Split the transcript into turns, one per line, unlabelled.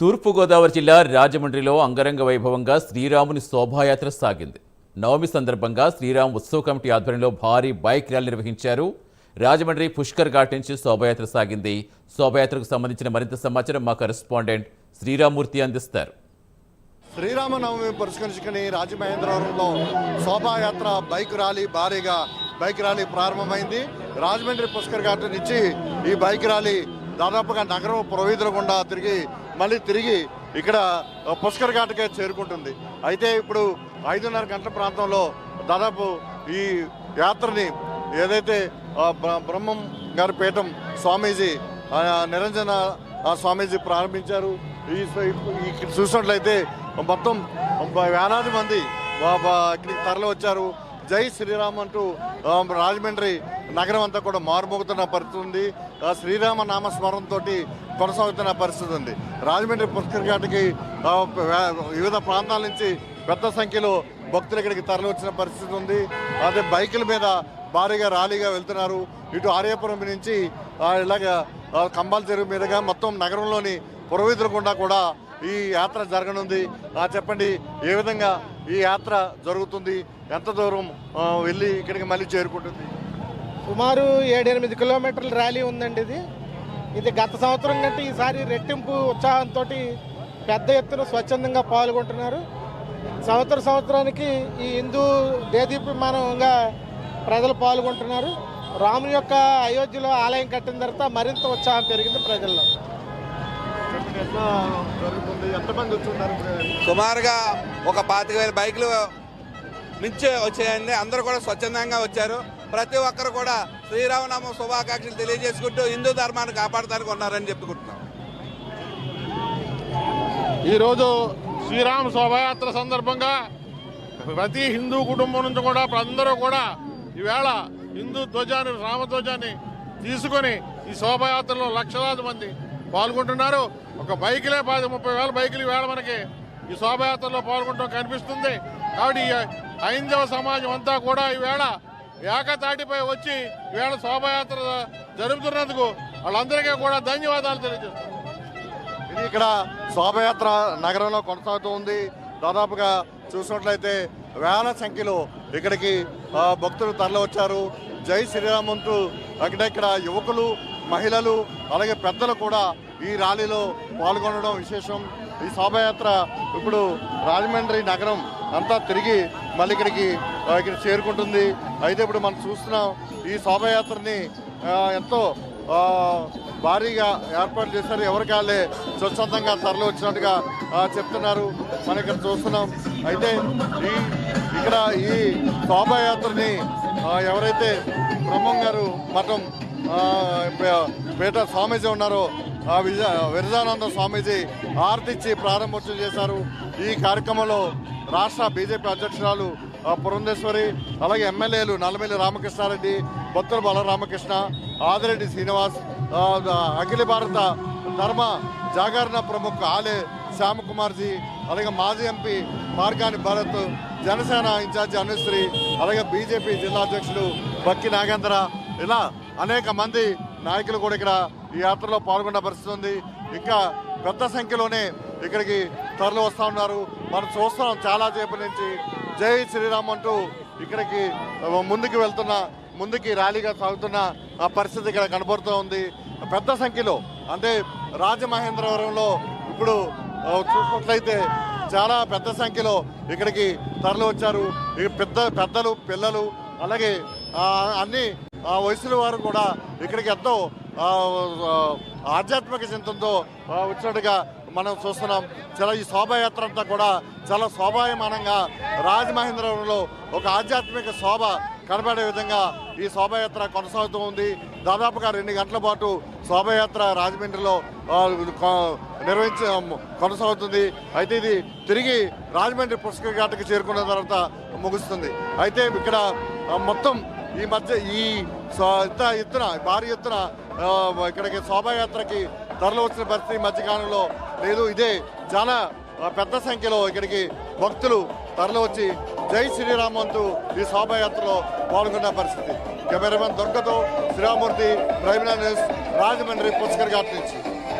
తూర్పుగోదావరి జిల్లా రాజమండ్రిలో అంగరంగ వైభవంగా శ్రీరాముని శోభాయాత్ర సాగింది. నవమి సందర్భంగా శ్రీరామ్ ఉత్సవ కమిటీ ఆధ్వర్యంలో భారీ బైక్ ర్యాలీ నిర్వహించారు. రాజమండ్రి పుష్కర్ ఘాట్ నుంచి శోభాయాత్ర సాగింది. శోభాయాత్రకు సంబంధించిన మరింత సమాచారం మా కరెస్పాండెంట్ శ్రీరామూర్తి అందిస్తారు.
శ్రీరామనవమి పురస్కరించుకుని రాజమహేంద్రవరంలో శోభాయాత్ర భారీగా బైక్ ర్యాలీ ప్రారంభమైంది. రాజమండ్రి పుష్కర్ ఘాట్ నుంచి ఈ బైక్ ర్యాలీ దాదాపుగా నగరం పురవీధుల గుండా తిరిగి ఇక్కడ పుష్కర్ ఘాట్కే చేరుకుంటుంది. అయితే ఇప్పుడు 5:30 గంటల ప్రాంతంలో దాదాపు ఈ యాత్రని ఏదైతే బ్రహ్మం గారి పీఠం స్వామీజీ నిరంజన స్వామీజీ ప్రారంభించారు. ఇక్కడ చూసినట్లయితే మొత్తం వేలాది మంది ఇక్కడికి తరలి వచ్చారు. జై శ్రీరామ్ అంటూ రాజమండ్రి నగరం అంతా కూడా మారుమోగుతున్న పరిస్థితి ఉంది. శ్రీరామ నామస్మరణతో కొనసాగుతున్న పరిస్థితి ఉంది. రాజమండ్రి పుష్కర్ ఘాట్కి వివిధ ప్రాంతాల నుంచి పెద్ద సంఖ్యలో భక్తులు ఇక్కడికి తరలి వచ్చిన పరిస్థితి ఉంది. అదే బైకుల మీద భారీగా ర్యాలీగా వెళ్తున్నారు. ఇటు ఆర్యాపురం నుంచి ఇలాగ కంబాల చెరువు మీదుగా మొత్తం నగరంలోని పురవీధుల గుండా కూడా ఈ యాత్ర జరగనుంది. చెప్పండి, ఏ విధంగా ఈ యాత్ర జరుగుతుంది, ఎంత దూరం వెళ్ళి ఇక్కడికి మళ్ళీ చేరుకుంటుంది?
సుమారు 7-8 కిలోమీటర్ల ర్యాలీ ఉందండి. ఇది గత సంవత్సరం కంటే ఈసారి రెట్టింపు ఉత్సాహంతో పెద్ద ఎత్తున స్వచ్ఛందంగా పాల్గొంటున్నారు. సంవత్సరానికి ఈ హిందూ దేదీప్యమానంగా ప్రజలు పాల్గొంటున్నారు. రాముని యొక్క అయోధ్యలో ఆలయం కట్టిన తర్వాత మరింత ఉత్సాహం పెరిగింది ప్రజల్లో.
సుమారుగా ఒక 25,000 బైకులు మించి వచ్చాయండి. అందరూ కూడా స్వచ్ఛందంగా వచ్చారు. ప్రతి ఒక్కరు కూడా శ్రీరామనామ శుభాకాంక్షలు తెలియజేసుకుంటూ హిందూ ధర్మాన్ని కాపాడటానికి ఉన్నారని చెప్పుకుంటున్నాం.
ఈరోజు శ్రీరామ శోభాయాత్ర సందర్భంగా ప్రతి హిందూ కుటుంబం నుంచి కూడా అందరూ కూడా ఈవేళ హిందూ ధ్వజాన్ని, రామధ్వజాన్ని తీసుకొని ఈ శోభాయాత్రలో లక్షలాది మంది పాల్గొంటున్నారు. ఒక బైకులే 30,000 బైకులు ఈవేళ మనకి ఈ శోభాయాత్రలో పాల్గొనడం కనిపిస్తుంది. కాబట్టి హైందవ సమాజం అంతా కూడా ఈవేళ ఏకతాటిపై వచ్చి ఈవేళ శోభాయాత్ర జరుపుతున్నందుకు వాళ్ళందరికీ కూడా ధన్యవాదాలు తెలియజేస్తున్నాం.
ఇది ఇక్కడ శోభయాత్ర నగరంలో కొనసాగుతూ ఉంది. దాదాపుగా చూసినట్లయితే వేల సంఖ్యలో ఇక్కడికి భక్తులు తరలి వచ్చారు. జై శ్రీరామ్ అంటూ ఇక్కడ యువకులు, మహిళలు అలాగే పెద్దలు కూడా ఈ ర్యాలీలో పాల్గొనడం విశేషం. ఈ శోభయాత్ర ఇప్పుడు రాజమండ్రి నగరం అంతా తిరిగి మళ్ళీ ఇక్కడ చేరుకుంటుంది. అయితే ఇప్పుడు మనం చూస్తున్నాం ఈ శోభయాత్రని ఎంతో భారీగా ఏర్పాటు చేశారు. ఎవరికాళ్ళే స్వచ్ఛందంగా తరలి వచ్చినట్టుగా చెప్తున్నారు. మనం ఇక్కడ చూస్తున్నాం. అయితే ఇక్కడ ఈ శోభాయాత్రని ఎవరైతే బ్రహ్మం గారు మఠం పేట స్వామీజీ ఉన్నారో విరజానంద స్వామీజీ ఆర్తిచ్చి ప్రారంభోత్సవం చేశారు. ఈ కార్యక్రమంలో రాష్ట్ర బీజేపీ అధ్యక్షురాలు పురంధేశ్వరి, అలాగే ఎమ్మెల్యేలు నల్లమిల్లి రామకృష్ణారెడ్డి, బొత్తుల బలరామకృష్ణ, ఆదిరెడ్డి శ్రీనివాస్, అఖిల భారత ధర్మ జాగరణ ప్రముఖ ఆలే శ్యామకుమార్జీ, అలాగే మాజీ ఎంపీ మార్గాని భరత్, జనసేన ఇన్ఛార్జి అనుశ్రీ, అలాగే బీజేపీ జిల్లా అధ్యక్షులు బక్కి నాగేంద్ర, ఇలా అనేక మంది నాయకులు కూడా ఇక్కడ ఈ యాత్రలో పాల్గొన్న పరిస్థితి ఉంది. ఇంకా పెద్ద సంఖ్యలోనే ఇక్కడికి తరలి వస్తూ ఉన్నారు. మనం చూస్తున్నాం చాలా సేపటి నుంచి జై శ్రీరామ్ అంటూ ఇక్కడికి ముందుకి ర్యాలీగా సాగుతున్న పరిస్థితి ఇక్కడ కనబడుతూ ఉంది. పెద్ద సంఖ్యలో అంటే రాజమహేంద్రవరంలో ఇప్పుడు చూసినట్లయితే చాలా పెద్ద సంఖ్యలో ఇక్కడికి తరలి వచ్చారు. పెద్దలు, పిల్లలు, అలాగే అన్ని వయసుల వారు కూడా ఇక్కడికి ఎంతో ఆధ్యాత్మిక చింతనతో వచ్చినట్టుగా మనం చూస్తున్నాం. చాలా ఈ శోభాయాత్ర అంతా కూడా చాలా శోభాయమానంగా రాజమహేంద్రవరంలో ఒక ఆధ్యాత్మిక శోభ కనబడే విధంగా ఈ శోభాయాత్ర కొనసాగుతూ ఉంది. దాదాపుగా 2 గంటల పాటు శోభాయాత్ర రాజమండ్రిలో కొనసాగుతుంది. అయితే ఇది తిరిగి రాజమండ్రి పుష్కర్ ఘాట్కి చేరుకున్న తర్వాత ముగుస్తుంది. అయితే ఇక్కడ మొత్తం ఈ మధ్య భారీ ఎత్తున ఇక్కడికి శోభాయాత్రకి తరలి వచ్చిన పరిస్థితి మధ్యకాలంలో లేదు. ఇదే చాలా పెద్ద సంఖ్యలో ఇక్కడికి భక్తులు తరలి వచ్చి జై శ్రీరామ్ అంటూ ఈ శోభాయాత్రలో పాల్గొన్న పరిస్థితి. కెమెరామెన్ దుర్గతో శ్రీరామూర్తి, ప్రైమ్ న్యూస్, రాజమండ్రి పుష్కర్ ఘాట్ నుంచి.